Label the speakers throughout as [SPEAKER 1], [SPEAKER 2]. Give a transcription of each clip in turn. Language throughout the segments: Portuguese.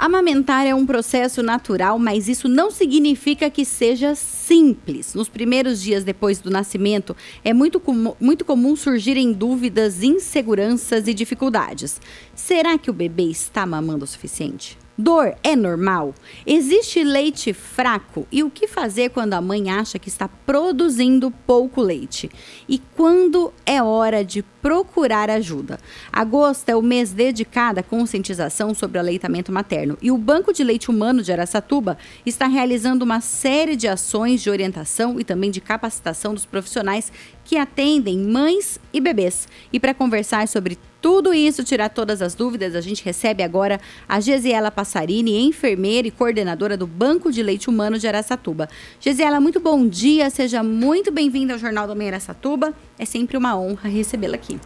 [SPEAKER 1] Amamentar é um processo natural, mas isso não significa que seja simples. Nos primeiros dias depois do nascimento, é muito comum surgirem dúvidas, inseguranças e dificuldades. Será que o bebê está mamando o suficiente? Dor é normal? Existe leite fraco? E o que fazer quando a mãe acha que está produzindo pouco leite? E quando é hora de procurar ajuda? Agosto é o mês dedicado à conscientização sobre o aleitamento materno. E o Banco de Leite Humano de Araçatuba está realizando uma série de ações de orientação e também de capacitação dos profissionais que atendem mães e bebês. E para conversar sobre tudo isso, tirar todas as dúvidas, a gente recebe agora a Gesiela Passarini, enfermeira e coordenadora do Banco de Leite Humano de Araçatuba. Gesiela, muito bom dia, seja muito bem-vinda ao Jornal da Manhã Araçatuba. É sempre uma honra recebê-la aqui.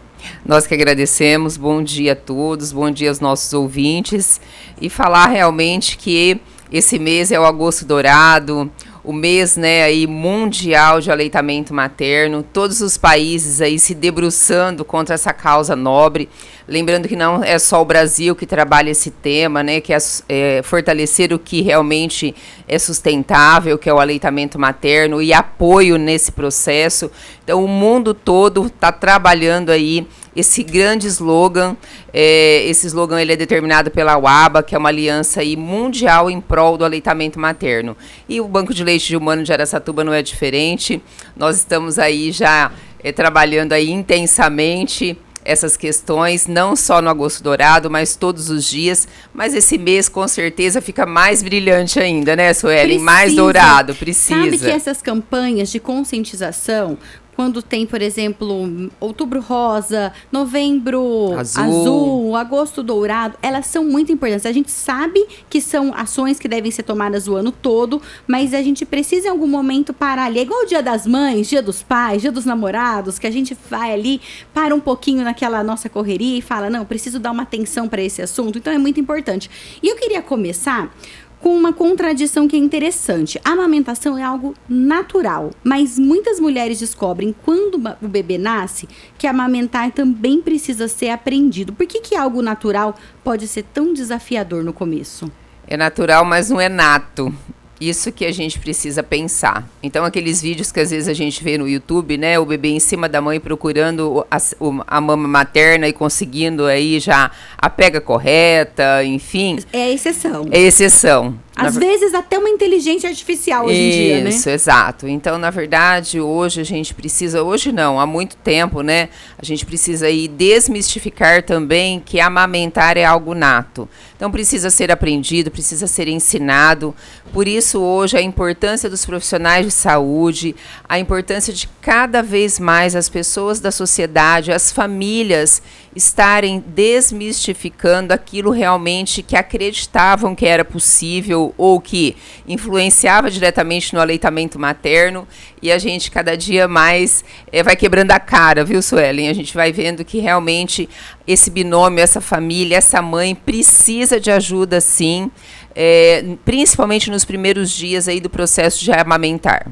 [SPEAKER 2] Nós que agradecemos, bom dia a todos, bom dia aos nossos ouvintes. E falar realmente que esse mês é o Agosto Dourado, o mês, né, aí mundial de aleitamento materno, todos os países aí se debruçando contra essa causa nobre. Lembrando que não é só o Brasil que trabalha esse tema, né, que é fortalecer o que realmente é sustentável, que é o aleitamento materno e apoio nesse processo. Então, o mundo todo está trabalhando aí esse grande slogan. Esse slogan ele é determinado pela UABA, que é uma aliança aí mundial em prol do aleitamento materno. E o Banco de Leite Humano de Araçatuba não é diferente. Nós estamos aí já trabalhando aí intensamente essas questões, não só no Agosto Dourado, mas todos os dias. Mas esse mês, com certeza, fica mais brilhante ainda, né, Suelen? Mais dourado, precisa.
[SPEAKER 1] Sabe que essas campanhas de conscientização, quando tem, por exemplo, Outubro Rosa, Novembro Azul, Agosto Dourado, elas são muito importantes. A gente sabe que são ações que devem ser tomadas o ano todo, mas a gente precisa em algum momento parar ali. É igual o Dia das Mães, Dia dos Pais, Dia dos Namorados, que a gente vai ali, para um pouquinho naquela nossa correria e fala, não, preciso dar uma atenção para esse assunto. Então é muito importante. E eu queria começar com uma contradição que é interessante. A amamentação é algo natural, mas muitas mulheres descobrem quando o bebê nasce que amamentar também precisa ser aprendido. Por que algo natural pode ser tão desafiador no começo?
[SPEAKER 2] É natural, mas não é nato. Isso que a gente precisa pensar. Então, aqueles vídeos que às vezes a gente vê no YouTube, né? O bebê em cima da mãe procurando a mama materna e conseguindo aí já a pega correta, enfim.
[SPEAKER 1] É a exceção.
[SPEAKER 2] É exceção.
[SPEAKER 1] Às vezes até uma inteligência artificial hoje em dia, né?
[SPEAKER 2] Isso, exato. Então, na verdade, hoje a gente precisa, hoje não, há muito tempo, né? A gente precisa aí desmistificar também que amamentar é algo nato. Então, precisa ser aprendido, precisa ser ensinado. Por isso, hoje, a importância dos profissionais de saúde, a importância de cada vez mais as pessoas da sociedade, as famílias estarem desmistificando aquilo realmente que acreditavam que era possível ou que influenciava diretamente no aleitamento materno, e a gente cada dia mais vai quebrando a cara, viu, Suelen? A gente vai vendo que realmente esse binômio, essa família, essa mãe precisa de ajuda, sim, principalmente nos primeiros dias aí do processo de amamentar.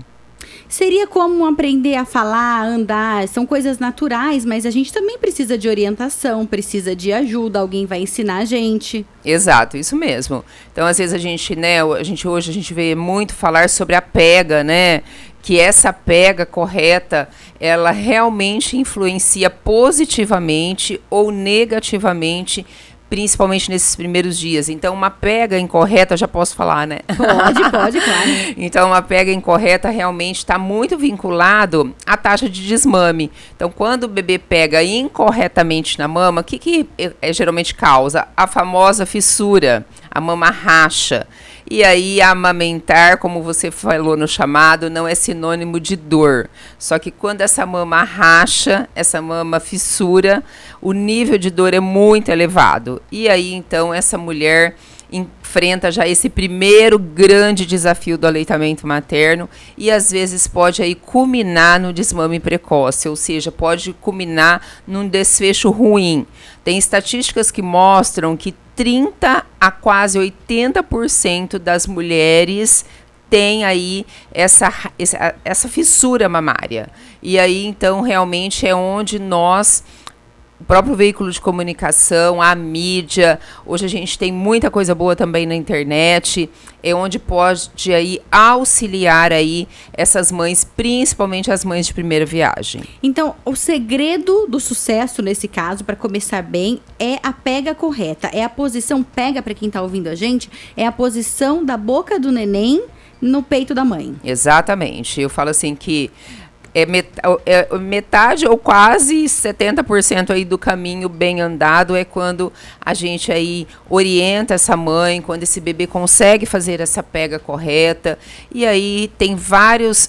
[SPEAKER 1] Seria como aprender a falar, a andar, são coisas naturais, mas a gente também precisa de orientação, precisa de ajuda, alguém vai ensinar a gente.
[SPEAKER 2] Exato, isso mesmo. Então, às vezes a gente, né, hoje a gente vê muito falar sobre a pega, né? Que essa pega correta, ela realmente influencia positivamente ou negativamente, principalmente nesses primeiros dias. Então, uma pega incorreta, já posso falar, né?
[SPEAKER 1] Pode, claro.
[SPEAKER 2] Então, uma pega incorreta realmente está muito vinculado à taxa de desmame. Então, quando o bebê pega incorretamente na mama, o que geralmente causa? A famosa fissura, a mama racha. E aí, amamentar, como você falou no chamado, não é sinônimo de dor. Só que quando essa mama racha, essa mama fissura, o nível de dor é muito elevado. E aí, então, essa mulher enfrenta já esse primeiro grande desafio do aleitamento materno e às vezes pode aí culminar no desmame precoce, ou seja, pode culminar num desfecho ruim. Tem estatísticas que mostram que 30 a quase 80% das mulheres tem aí essa fissura mamária. E aí, então, realmente é onde nós o próprio veículo de comunicação, a mídia. Hoje a gente tem muita coisa boa também na internet, onde pode aí auxiliar aí essas mães, principalmente as mães de primeira viagem.
[SPEAKER 1] Então, o segredo do sucesso nesse caso, para começar bem, é a pega correta. É a posição pega, para quem está ouvindo a gente, é a posição da boca do neném no peito da mãe.
[SPEAKER 2] Exatamente. Eu falo assim que metade ou quase 70% aí do caminho bem andado é quando a gente aí orienta essa mãe, quando esse bebê consegue fazer essa pega correta. E aí tem vários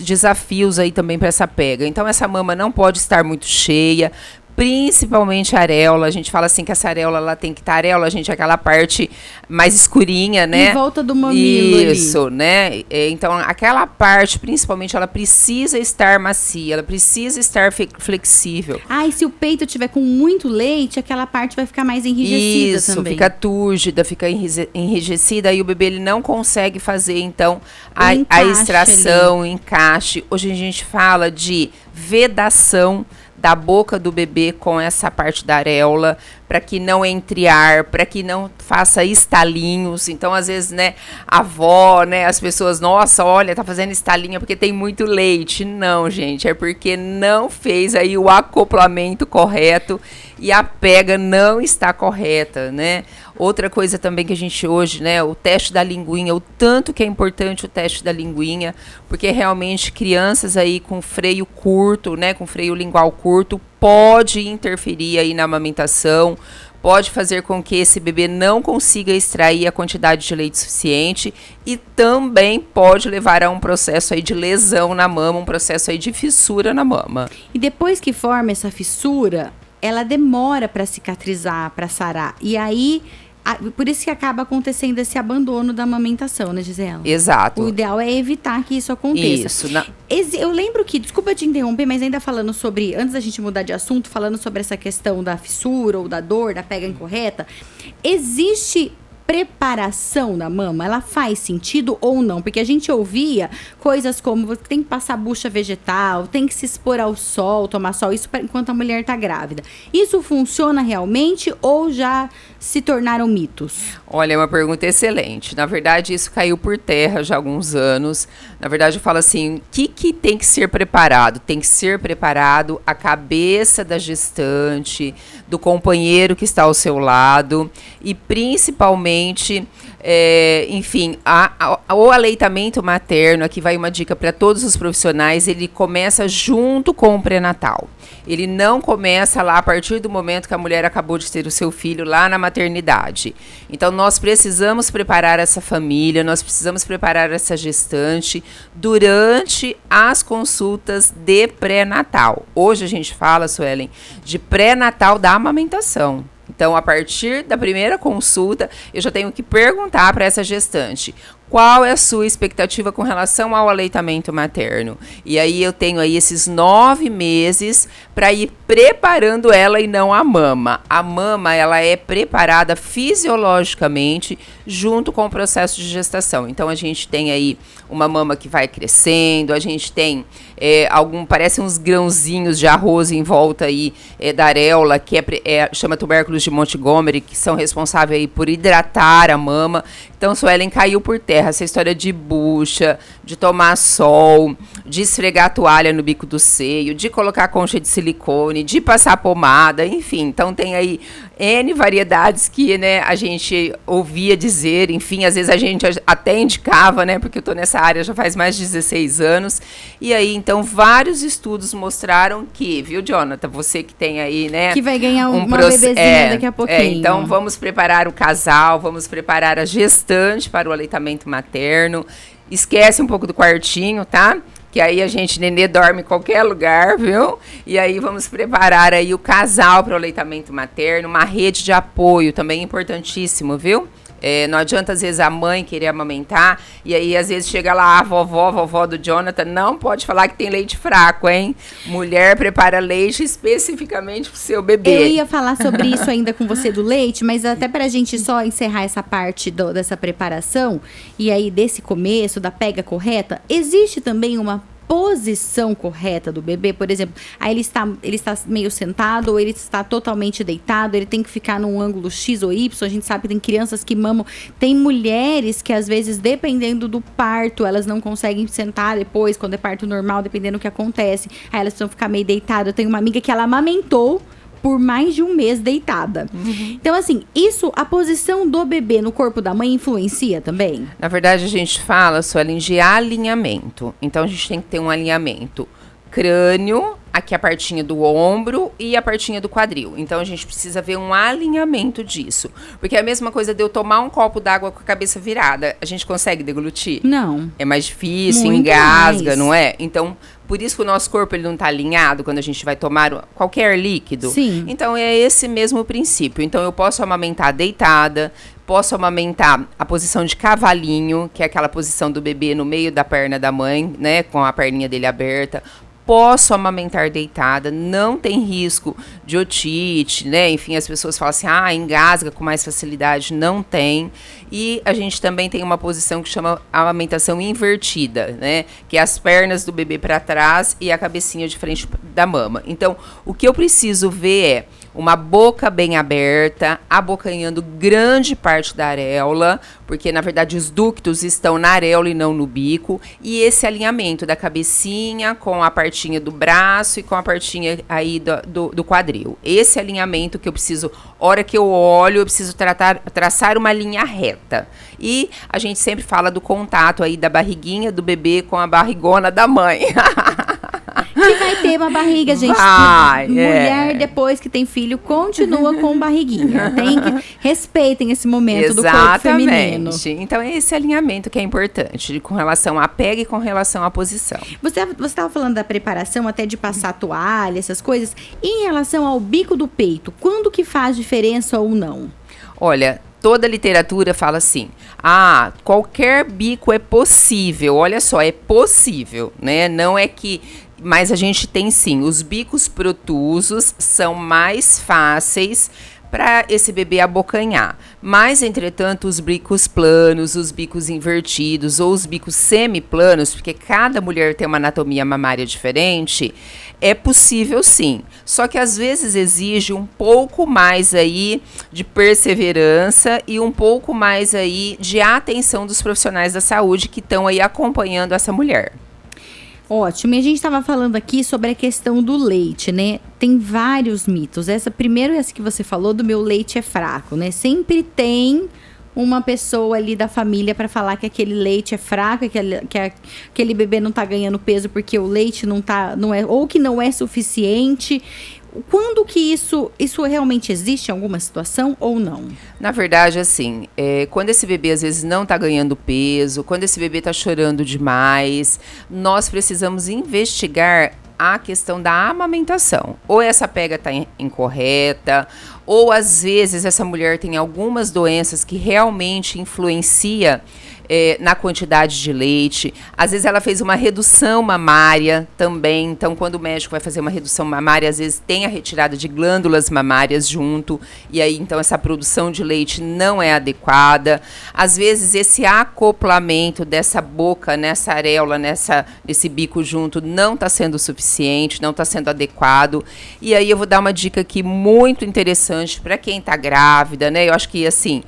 [SPEAKER 2] desafios aí também para essa pega. Então essa mama não pode estar muito cheia, principalmente a areola. A gente fala assim que essa areola, ela tem que estar areola, gente, aquela parte mais escurinha, né?
[SPEAKER 1] Em volta do mamilo.
[SPEAKER 2] Isso, ali, né? Então, aquela parte, principalmente, ela precisa estar macia, ela precisa estar flexível.
[SPEAKER 1] E se o peito tiver com muito leite, aquela parte vai ficar mais enrijecida.
[SPEAKER 2] Isso,
[SPEAKER 1] também.
[SPEAKER 2] Fica túrgida, fica enrijecida, e o bebê ele não consegue fazer, então, a extração, o encaixe. Hoje a gente fala de vedação da boca do bebê com essa parte da areola, para que não entre ar, para que não faça estalinhos. Então, às vezes, né, a avó, né, as pessoas, nossa, olha, tá fazendo estalinho porque tem muito leite. Não, gente, é porque não fez aí o acoplamento correto e a pega não está correta, né? Outra coisa também que a gente hoje, né, o teste da linguinha, o tanto que é importante o teste da linguinha, porque realmente crianças aí com freio curto, né, com freio lingual curto, pode interferir aí na amamentação, pode fazer com que esse bebê não consiga extrair a quantidade de leite suficiente e também pode levar a um processo aí de lesão na mama, um processo aí de fissura na mama.
[SPEAKER 1] E depois que forma essa fissura, ela demora para cicatrizar, para sarar. E aí, por isso que acaba acontecendo esse abandono da amamentação, né, Gisela?
[SPEAKER 2] Exato.
[SPEAKER 1] O ideal é evitar que isso aconteça.
[SPEAKER 2] Isso.
[SPEAKER 1] Eu lembro que, desculpa te interromper, mas ainda falando sobre, antes da gente mudar de assunto, falando sobre essa questão da fissura ou da dor, da pega incorreta, existe preparação da mama? Ela faz sentido ou não? Porque a gente ouvia coisas como você tem que passar bucha vegetal, tem que se expor ao sol, tomar sol, isso enquanto a mulher está grávida. Isso funciona realmente ou já se tornaram mitos?
[SPEAKER 2] Olha, é uma pergunta excelente. Na verdade, isso caiu por terra já há alguns anos. Na verdade, eu falo assim, o que tem que ser preparado? Tem que ser preparado a cabeça da gestante, do companheiro que está ao seu lado e principalmente, enfim, o aleitamento materno, aqui vai uma dica para todos os profissionais, ele começa junto com o pré-natal. Ele não começa lá a partir do momento que a mulher acabou de ter o seu filho lá na maternidade. Então, nós precisamos preparar essa família, nós precisamos preparar essa gestante durante as consultas de pré-natal. Hoje a gente fala, Suelen, de pré-natal da amamentação. Então, a partir da primeira consulta, eu já tenho que perguntar para essa gestante qual é a sua expectativa com relação ao aleitamento materno. E aí eu tenho aí esses 9 meses para ir preparando ela e não a mama. A mama, ela é preparada fisiologicamente junto com o processo de gestação. Então, a gente tem aí uma mama que vai crescendo, a gente tem parece uns grãozinhos de arroz em volta aí da areola, que chama tubérculos de Montgomery, que são responsáveis aí por hidratar a mama. Então, Suelen, caiu por terra essa história de bucha, de tomar sol, de esfregar a toalha no bico do seio, de colocar concha de silicone, de passar pomada, enfim. Então, tem aí N variedades que, né, a gente ouvia dizer, enfim, às vezes a gente até indicava, né, porque eu tô nessa área já faz mais de 16 anos. E aí, então, vários estudos mostraram que, viu, Jonathan, você que tem aí, né,
[SPEAKER 1] que vai ganhar uma bebezinha daqui a pouquinho.
[SPEAKER 2] Então, vamos preparar o casal, vamos preparar a gestante para o aleitamento materno. Esquece um pouco do quartinho, tá? Que aí a gente, nenê, dorme em qualquer lugar, viu? E aí vamos preparar aí o casal para o aleitamento materno, uma rede de apoio também importantíssimo, viu? Não adianta, às vezes, a mãe querer amamentar, e aí, às vezes, chega lá a vovó do Jonathan, não pode falar que tem leite fraco, hein? Mulher prepara leite especificamente pro seu bebê.
[SPEAKER 1] Eu ia falar sobre isso ainda com você do leite, mas até pra gente só encerrar essa parte dessa preparação, e aí desse começo, da pega correta, existe também uma posição correta do bebê, por exemplo, aí ele está meio sentado ou ele está totalmente deitado, ele tem que ficar num ângulo X ou Y, a gente sabe que tem crianças que mamam, tem mulheres que às vezes, dependendo do parto, elas não conseguem sentar depois, quando é parto normal, dependendo do que acontece, aí elas precisam ficar meio deitadas. Eu tenho uma amiga que ela amamentou por mais de um mês deitada. Então, assim, a posição do bebê no corpo da mãe influencia também?
[SPEAKER 2] Na verdade, a gente fala, Suelen, de alinhamento. Então, a gente tem que ter um alinhamento crânio, aqui a partinha do ombro e a partinha do quadril. Então, a gente precisa ver um alinhamento disso. Porque é a mesma coisa de eu tomar um copo d'água com a cabeça virada. A gente consegue deglutir?
[SPEAKER 1] Não.
[SPEAKER 2] É mais difícil,
[SPEAKER 1] Muito
[SPEAKER 2] engasga,
[SPEAKER 1] mais.
[SPEAKER 2] Não é? Então, por isso que o nosso corpo ele não está alinhado quando a gente vai tomar qualquer líquido.
[SPEAKER 1] Sim.
[SPEAKER 2] Então, é esse mesmo princípio. Então, eu posso amamentar deitada, posso amamentar a posição de cavalinho, que é aquela posição do bebê no meio da perna da mãe, né? Com a perninha dele aberta. Posso amamentar deitada, não tem risco de otite, né? Enfim, as pessoas falam assim, engasga com mais facilidade. Não tem. E a gente também tem uma posição que chama amamentação invertida, né? Que é as pernas do bebê para trás e a cabecinha de frente da mama. Então, o que eu preciso ver é uma boca bem aberta, abocanhando grande parte da areola, porque, na verdade, os ductos estão na areola e não no bico, e esse alinhamento da cabecinha com a partinha do braço e com a partinha aí do quadril. Esse alinhamento que eu preciso, hora que eu olho, eu preciso traçar uma linha reta. E a gente sempre fala do contato aí da barriguinha do bebê com a barrigona da mãe.
[SPEAKER 1] Que vai ter uma barriga, gente. Mulher, depois que tem filho, continua com barriguinha. Respeitem esse momento do corpo feminino.
[SPEAKER 2] Então, é esse alinhamento que é importante, com relação à pega e com relação à posição.
[SPEAKER 1] Você estava falando da preparação, até de passar toalha, essas coisas. E em relação ao bico do peito, quando que faz diferença ou não?
[SPEAKER 2] Olha, toda a literatura fala assim, qualquer bico é possível. Olha só, é possível, né? Não é que... Mas a gente tem sim, os bicos protusos são mais fáceis para esse bebê abocanhar. Mas, entretanto, os bicos planos, os bicos invertidos ou os bicos semiplanos, porque cada mulher tem uma anatomia mamária diferente, é possível sim. Só que às vezes exige um pouco mais aí de perseverança e um pouco mais aí de atenção dos profissionais da saúde que estão aí acompanhando essa mulher.
[SPEAKER 1] Ótimo, e a gente estava falando aqui sobre a questão do leite, né? Tem vários mitos. Essa que você falou do meu leite é fraco, né? Sempre tem uma pessoa ali da família para falar que aquele leite é fraco, que aquele bebê não tá ganhando peso porque o leite não é, ou que não é suficiente. Quando que isso realmente existe em alguma situação ou não?
[SPEAKER 2] Na verdade, assim, quando esse bebê às vezes não está ganhando peso, quando esse bebê está chorando demais, nós precisamos investigar a questão da amamentação. Ou essa pega está incorreta, ou às vezes essa mulher tem algumas doenças que realmente influenciam na quantidade de leite. Às vezes ela fez uma redução mamária também. Então, quando o médico vai fazer uma redução mamária, às vezes tem a retirada de glândulas mamárias junto. E aí, então, essa produção de leite não é adequada. Às vezes, esse acoplamento dessa boca, nessa areola, nesse bico junto, não está sendo suficiente, não está sendo adequado. E aí, eu vou dar uma dica aqui muito interessante para quem está grávida, né? Eu acho que, assim...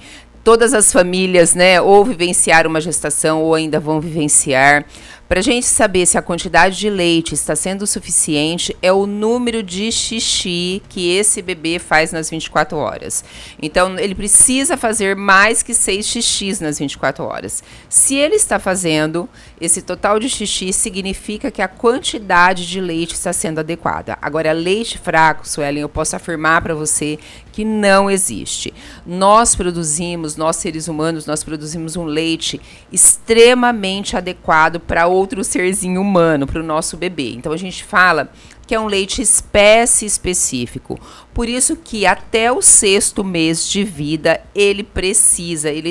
[SPEAKER 2] Todas as famílias, né, ou vivenciaram uma gestação ou ainda vão vivenciar. Para a gente saber se a quantidade de leite está sendo suficiente, é o número de xixi que esse bebê faz nas 24 horas. Então, ele precisa fazer mais que 6 xixis nas 24 horas. Se ele está fazendo, esse total de xixi significa que a quantidade de leite está sendo adequada. Agora, leite fraco, Suelen, eu posso afirmar para você que não existe. Nós seres humanos, nós produzimos um leite extremamente adequado para outro serzinho humano, para o nosso bebê. Então, a gente fala que é um leite espécie específico. Por isso que até o 6º mês de vida, ele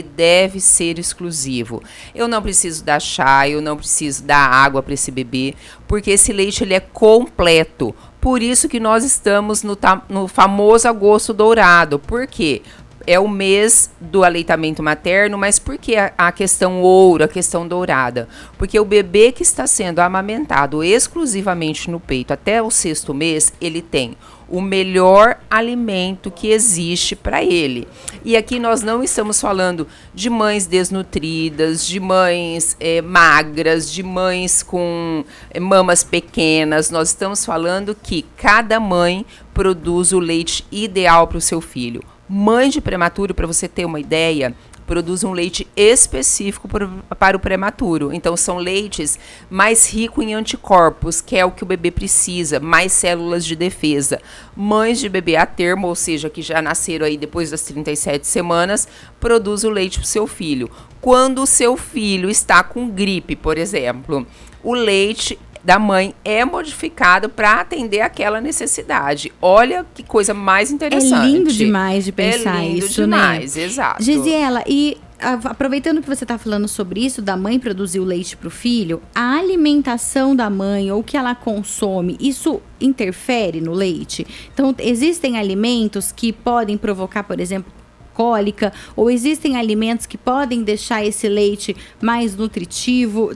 [SPEAKER 2] deve ser exclusivo. Eu não preciso dar chá, eu não preciso dar água para esse bebê, porque esse leite ele é completo. Por isso que nós estamos no famoso agosto dourado. Por quê? é o mês do aleitamento materno, mas por que a questão ouro, a questão dourada? Porque o bebê que está sendo amamentado exclusivamente no peito até o 6º mês, ele tem o melhor alimento que existe para ele. E aqui nós não estamos falando de mães desnutridas, de mães magras, de mães com mamas pequenas. Nós estamos falando que cada mãe produz o leite ideal para o seu filho. Mãe de prematuro, para você ter uma ideia, produz um leite específico para o prematuro. Então, são leites mais ricos em anticorpos, que é o que o bebê precisa, mais células de defesa. Mães de bebê a termo, ou seja, que já nasceram aí depois das 37 semanas, produz o leite para o seu filho. Quando o seu filho está com gripe, por exemplo, o leite da mãe é modificado para atender aquela necessidade. Olha que coisa mais interessante.
[SPEAKER 1] É lindo demais de pensar isso,
[SPEAKER 2] né? É lindo demais,
[SPEAKER 1] né?
[SPEAKER 2] Exato.
[SPEAKER 1] Gisela, e aproveitando que você está falando sobre isso, da mãe produzir o leite para o filho, a alimentação da mãe ou o que ela consome, isso interfere no leite? Então, existem alimentos que podem provocar, por exemplo, cólica, ou existem alimentos que podem deixar esse leite mais nutritivo?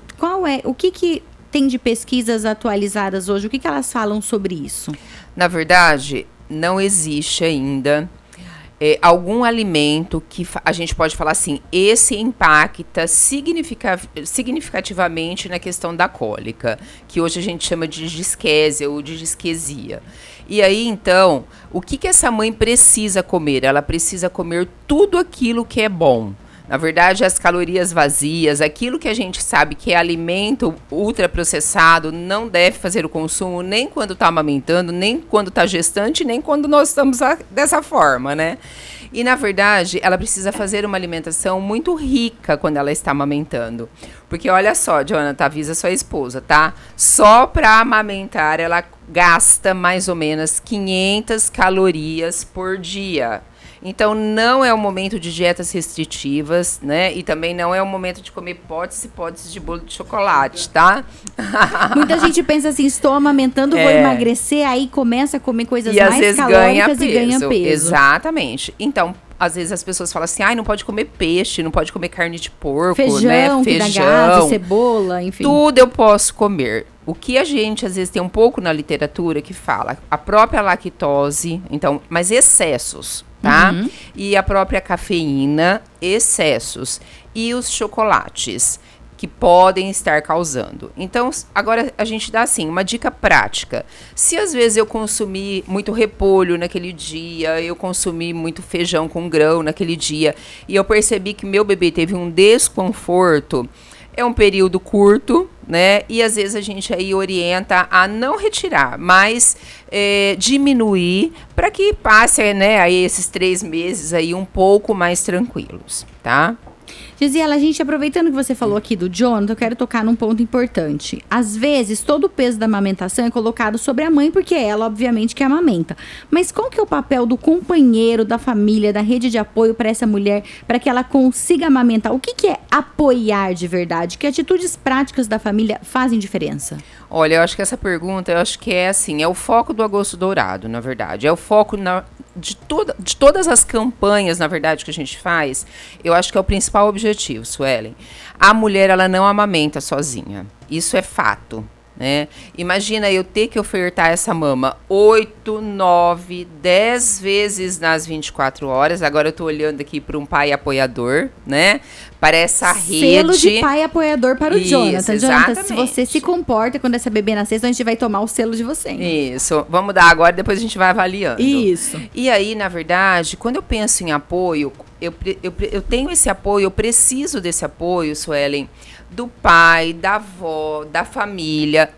[SPEAKER 1] O que tem de pesquisas atualizadas hoje? O que elas falam sobre isso?
[SPEAKER 2] Na verdade, não existe ainda algum alimento que a gente pode falar assim, esse impacta significativamente na questão da cólica, que hoje a gente chama de disquésia ou de disquesia. E aí, então, o que essa mãe precisa comer? Ela precisa comer tudo aquilo que é bom. Na verdade, as calorias vazias, aquilo que a gente sabe que é alimento ultraprocessado, não deve fazer o consumo nem quando está amamentando, nem quando está gestante, nem quando nós estamos dessa forma, né? E, na verdade, ela precisa fazer uma alimentação muito rica quando ela está amamentando. Porque, olha só, Jonathan, avisa sua esposa, tá? Só para amamentar, ela gasta mais ou menos 500 calorias por dia. Então, não é o momento de dietas restritivas, né? E também não é o momento de comer potes e potes de bolo de chocolate, tá?
[SPEAKER 1] Muita gente pensa assim, estou amamentando, vou emagrecer, aí começa a comer coisas
[SPEAKER 2] e
[SPEAKER 1] mais
[SPEAKER 2] às vezes
[SPEAKER 1] calóricas e ganha peso.
[SPEAKER 2] Exatamente. Então, às vezes as pessoas falam assim, não pode comer peixe, não pode comer carne de porco,
[SPEAKER 1] feijão,
[SPEAKER 2] né?
[SPEAKER 1] Feijão, que dá gás, cebola, enfim.
[SPEAKER 2] Tudo eu posso comer. O que a gente, às vezes, tem um pouco na literatura que fala, a própria lactose, então, mas excessos, tá?
[SPEAKER 1] Uhum.
[SPEAKER 2] E a própria cafeína, excessos. E os chocolates, que podem estar causando. Então, agora a gente dá, assim, uma dica prática. Se às vezes eu consumi muito repolho naquele dia, eu consumi muito feijão com grão naquele dia, e eu percebi que meu bebê teve um desconforto, é um período curto, né? E às vezes a gente aí orienta a não retirar, mas diminuir para que passe, né, aí esses 3 meses aí um pouco mais tranquilos, tá?
[SPEAKER 1] Gisela, a gente, aproveitando que você falou aqui do Jonathan, eu quero tocar num ponto importante. Às vezes, todo o peso da amamentação é colocado sobre a mãe, porque é ela, obviamente, que amamenta. Mas qual que é o papel do companheiro, da família, da rede de apoio para essa mulher, para que ela consiga amamentar? O que é apoiar de verdade? Que atitudes práticas da família fazem diferença?
[SPEAKER 2] Olha, eu acho que essa pergunta, eu acho que é assim, é o foco do Agosto Dourado, na verdade. É o foco de todas as campanhas, na verdade, que a gente faz. Eu acho que é o principal objetivo, Suelen. A mulher, ela não amamenta sozinha. Isso é fato, né? Imagina eu ter que ofertar essa mama 8, 9, 10 vezes nas 24 horas. Agora eu tô olhando aqui para um pai apoiador, né? Para essa rede.
[SPEAKER 1] Selo de pai apoiador para o Jonathan.
[SPEAKER 2] Exatamente.
[SPEAKER 1] Jonathan, se você se comporta quando essa bebê nascer, então a gente vai tomar o selo de você.
[SPEAKER 2] Isso. Vamos dar agora, depois a gente vai avaliando.
[SPEAKER 1] Isso.
[SPEAKER 2] E aí, na verdade, quando eu penso em apoio, eu tenho esse apoio, eu preciso desse apoio, Suelen, do pai, da avó, da família,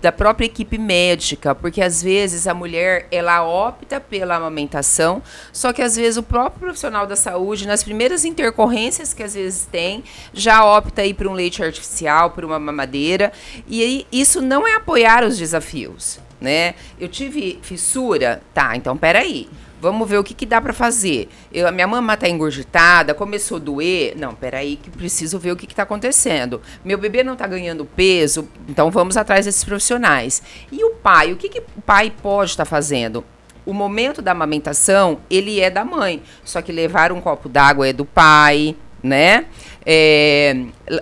[SPEAKER 2] da própria equipe médica, porque às vezes a mulher, ela opta pela amamentação, só que às vezes o próprio profissional da saúde, nas primeiras intercorrências que às vezes tem, já opta aí por um leite artificial, por uma mamadeira, e aí isso não é apoiar os desafios, né? Eu tive fissura? Tá, então peraí. Vamos ver o que dá para fazer. A minha mama tá engurgitada, começou a doer. Não, peraí, que preciso ver o que tá acontecendo. Meu bebê não tá ganhando peso, então vamos atrás desses profissionais. E o pai, o que o pai pode estar fazendo? o momento da amamentação, ele é da mãe. Só que levar um copo d'água é do pai, né?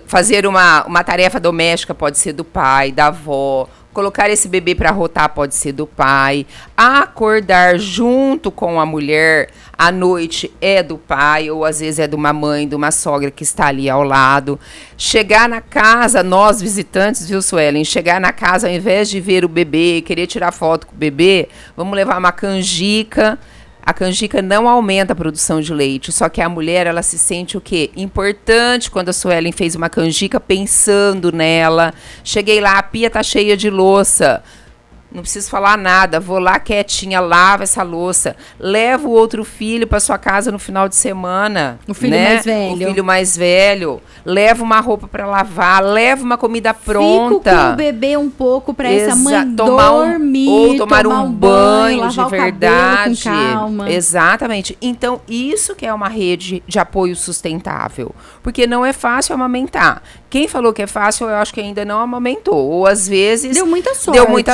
[SPEAKER 2] Fazer uma tarefa doméstica pode ser do pai, da avó. Colocar esse bebê para rotar pode ser do pai. Acordar junto com a mulher à noite é do pai, ou às vezes é de uma mãe, de uma sogra que está ali ao lado. Chegar na casa, nós visitantes, viu, Suelen? Chegar na casa, ao invés de ver o bebê, querer tirar foto com o bebê, vamos levar uma canjica. A canjica não aumenta a produção de leite, só que a mulher, ela se sente o quê? Importante. Quando a Suelen fez uma canjica pensando nela. Cheguei lá, a pia tá cheia de louça. Não preciso falar nada, vou lá quietinha, lavo essa louça. Levo o outro filho para sua casa no final de semana.
[SPEAKER 1] O filho mais velho.
[SPEAKER 2] O filho mais velho. Levo uma roupa para lavar, levo uma comida pronta.
[SPEAKER 1] Fico com o bebê um pouco para essa mãe dormir.
[SPEAKER 2] Ou tomar um banho de verdade.
[SPEAKER 1] Com calma.
[SPEAKER 2] Exatamente. Então, isso que é uma rede de apoio sustentável. Porque não é fácil amamentar. Quem falou que é fácil, eu acho que ainda não amamentou. Ou às vezes...
[SPEAKER 1] Deu muita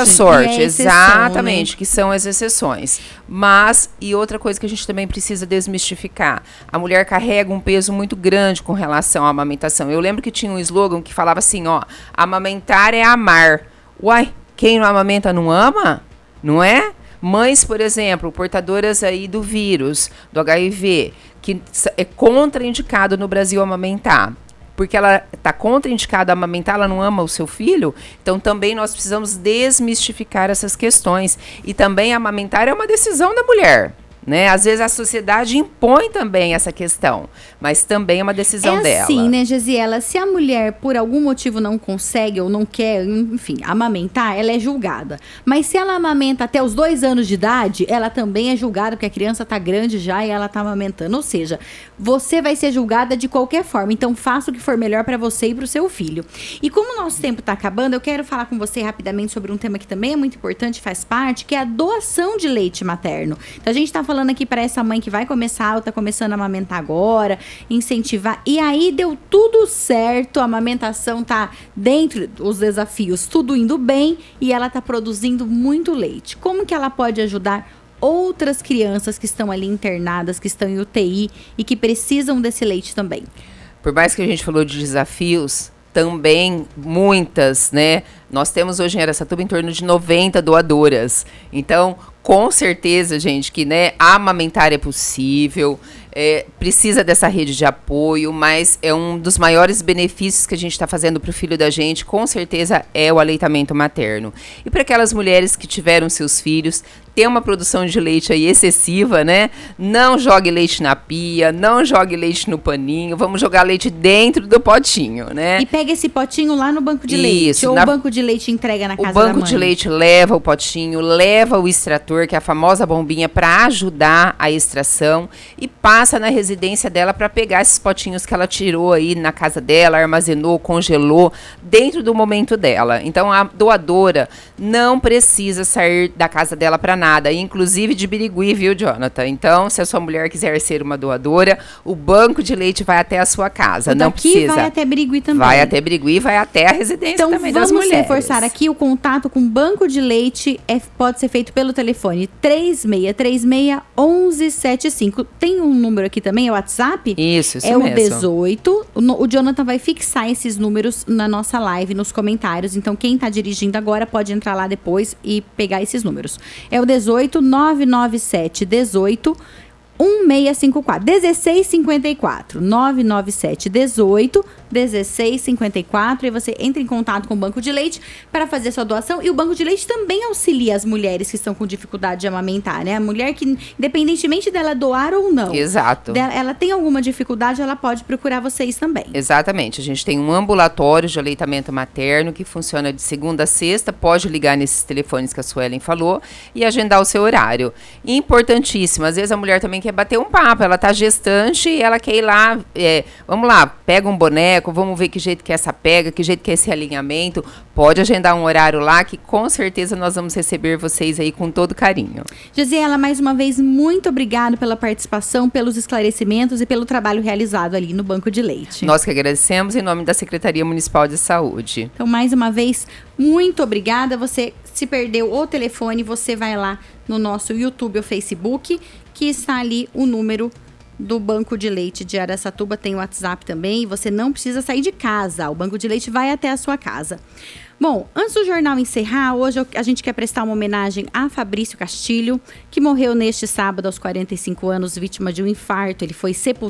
[SPEAKER 1] sorte.
[SPEAKER 2] Exatamente, que são as exceções. Mas, e outra coisa que a gente também precisa desmistificar, a mulher carrega um peso muito grande com relação à amamentação. Eu lembro que tinha um slogan que falava assim, ó, amamentar é amar. Uai, quem não amamenta não ama? Não é? Mães, por exemplo, portadoras aí do vírus, do HIV, que é contraindicado no Brasil amamentar. Porque ela está contraindicada a amamentar, ela não ama o seu filho, então também nós precisamos desmistificar essas questões. E também amamentar é uma decisão da mulher, né? Às vezes a sociedade impõe também essa questão, mas também é uma decisão dela.
[SPEAKER 1] Sim, né, Gesiela? Se a mulher, por algum motivo, não consegue ou não quer, enfim, amamentar, ela é julgada. Mas se ela amamenta até os 2 anos de idade, ela também é julgada, porque a criança tá grande já e ela tá amamentando. Ou seja, você vai ser julgada de qualquer forma. Então, faça o que for melhor para você e para o seu filho. E como o nosso tempo tá acabando, eu quero falar com você rapidamente sobre um tema que também é muito importante, faz parte, que é a doação de leite materno. Então, a gente tá falando aqui para essa mãe que vai começar ou tá começando a amamentar agora, incentivar. E aí deu tudo certo, a amamentação tá dentro dos desafios, tudo indo bem e ela tá produzindo muito leite. Como que ela pode ajudar outras crianças que estão ali internadas, que estão em UTI e que precisam desse leite também?
[SPEAKER 2] Por mais que a gente falou de desafios, também muitas, né? Nós temos hoje em Araçatuba em torno de 90 doadoras. Então, com certeza, gente, que, né, amamentar é possível, precisa dessa rede de apoio, mas é um dos maiores benefícios que a gente está fazendo para o filho da gente, com certeza, é o aleitamento materno. E para aquelas mulheres que tiveram seus filhos, tem uma produção de leite aí excessiva, né? Não jogue leite na pia, não jogue leite no paninho, vamos jogar leite dentro do potinho, né?
[SPEAKER 1] E pega esse potinho lá no banco de leite, ou o banco de leite entrega na casa da mãe.
[SPEAKER 2] O banco de leite leva o potinho, leva o extrator, que é a famosa bombinha, para ajudar a extração, e passa na residência dela para pegar esses potinhos que ela tirou aí na casa dela, armazenou, congelou, dentro do momento dela. Então, a doadora não precisa sair da casa dela para nada, inclusive de Birigui, viu, Jonathan? Então, se a sua mulher quiser ser uma doadora, o banco de leite vai até a sua casa, não precisa.
[SPEAKER 1] Vai até Birigui também.
[SPEAKER 2] Vai até Birigui, vai até a residência também das mulheres.
[SPEAKER 1] Então, vamos reforçar aqui, o contato com o banco de leite pode ser feito pelo telefone 3636-1175. Tem um número aqui também, é o WhatsApp?
[SPEAKER 2] Isso
[SPEAKER 1] é
[SPEAKER 2] mesmo.
[SPEAKER 1] É o 18. O Jonathan vai fixar esses números na nossa live, nos comentários. Então, quem está dirigindo agora pode entrar lá depois e pegar esses números. É o 18 997 18 1654 1654 997 18 1654 e você entra em contato com o banco de leite para fazer sua doação. E o banco de leite também auxilia as mulheres que estão com dificuldade de amamentar, né? A mulher que, independentemente dela doar ou não,
[SPEAKER 2] exato,
[SPEAKER 1] ela tem alguma dificuldade, ela pode procurar vocês também.
[SPEAKER 2] Exatamente, a gente tem um ambulatório de aleitamento materno que funciona de segunda a sexta, pode ligar nesses telefones que a Suelen falou e agendar o seu horário. Importantíssimo, às vezes a mulher também quer quer bater um papo, ela tá gestante e ela quer ir lá, vamos lá, pega um boneco, vamos ver que jeito que é essa pega, que jeito que é esse alinhamento, pode agendar um horário lá que com certeza nós vamos receber vocês aí com todo carinho.
[SPEAKER 1] Gisela, mais uma vez, muito obrigada pela participação, pelos esclarecimentos e pelo trabalho realizado ali no Banco de Leite.
[SPEAKER 2] Nós que agradecemos em nome da Secretaria Municipal de Saúde.
[SPEAKER 1] Então, mais uma vez, muito obrigada. Você, se perdeu o telefone, você vai lá no nosso YouTube ou Facebook, que está ali o número do Banco de Leite de Araçatuba, tem o WhatsApp também, e você não precisa sair de casa, o Banco de Leite vai até a sua casa. Bom, antes do jornal encerrar, hoje a gente quer prestar uma homenagem a Fabrício Castilho, que morreu neste sábado aos 45 anos, vítima de um infarto. Ele foi sepultado